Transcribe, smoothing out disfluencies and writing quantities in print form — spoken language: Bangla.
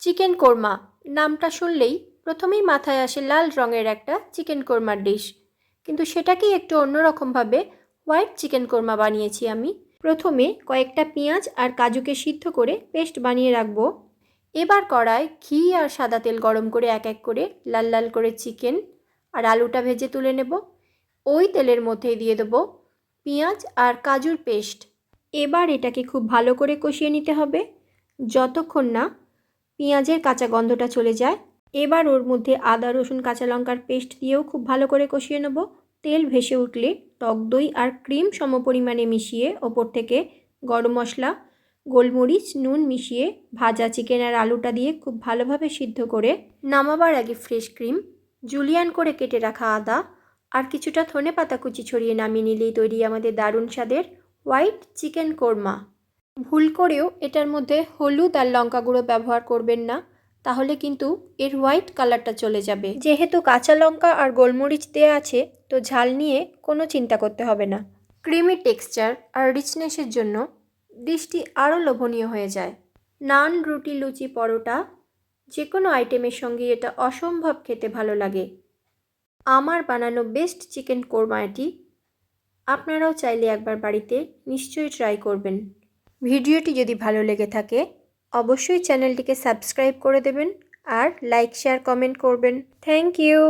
চিকেন কোরমা নামটা শুনলেই প্রথমেই মাথায় আসে লাল রঙের একটা চিকেন কোরমার ডিশ, কিন্তু সেটাকেই একটু অন্যরকমভাবে হোয়াইট চিকেন কোরমা বানিয়েছি আমি। প্রথমে কয়েকটা পেঁয়াজ আর কাজুকে সিদ্ধ করে পেস্ট বানিয়ে রাখবো। এবার কড়ায় ঘি আর সাদা তেল গরম করে এক এক করে লাল লাল করে চিকেন আর আলুটা ভেজে তুলে নেব। ওই তেলের মধ্যেই দিয়ে দেবো পেঁয়াজ আর কাজুর পেস্ট। এবার এটাকে খুব ভালো করে কষিয়ে নিতে হবে যতক্ষণ না পেঁয়াজের কাঁচা গন্ধটা চলে যায়। এবার ওর মধ্যে আদা রসুন কাঁচা লঙ্কার পেস্ট দিয়েও খুব ভালো করে কষিয়ে নেব। তেল ভেসে উঠলে টক দই আর ক্রিম সমপরিমাণে মিশিয়ে ওপর থেকে গরম মশলা, গোলমরিচ, নুন মিশিয়ে ভাজা চিকেন আর আলুটা দিয়ে খুব ভালোভাবে সিদ্ধ করে নামাবার আগে ফ্রেশ ক্রিম, জুলিয়ান করে কেটে রাখা আদা আর কিছুটা ধনেপাতা কুচি ছড়িয়ে নামিয়ে নিলেই তৈরি আমাদের দারুণ স্বাদের হোয়াইট চিকেন কোরমা। ভুল করেও এটার মধ্যে হলুদ আর লঙ্কা গুঁড়ো ব্যবহার করবেন না, তাহলে কিন্তু এর হোয়াইট কালারটা চলে যাবে। যেহেতু কাঁচা লঙ্কা আর গোলমরিচ দেওয়া আছে, তো ঝাল নিয়ে কোনো চিন্তা করতে হবে না। ক্রিমি টেক্সচার আর রিচনেসের জন্য ডিশটি আরও লোভনীয় হয়ে যায়। নান, রুটি, লুচি, পরোটা যে কোনো আইটেমের সঙ্গে এটা অসম্ভব খেতে ভালো লাগে। আমার বানানো বেস্ট চিকেন কোরমা এটি। আপনারাও চাইলে একবার বাড়িতে নিশ্চয়ই ট্রাই করবেন। ভিডিওটি যদি ভালো লেগে থাকে অবশ্যই চ্যানেলটিকে সাবস্ক্রাইব করে দেবেন আর লাইক, শেয়ার, কমেন্ট করবেন। Thank you.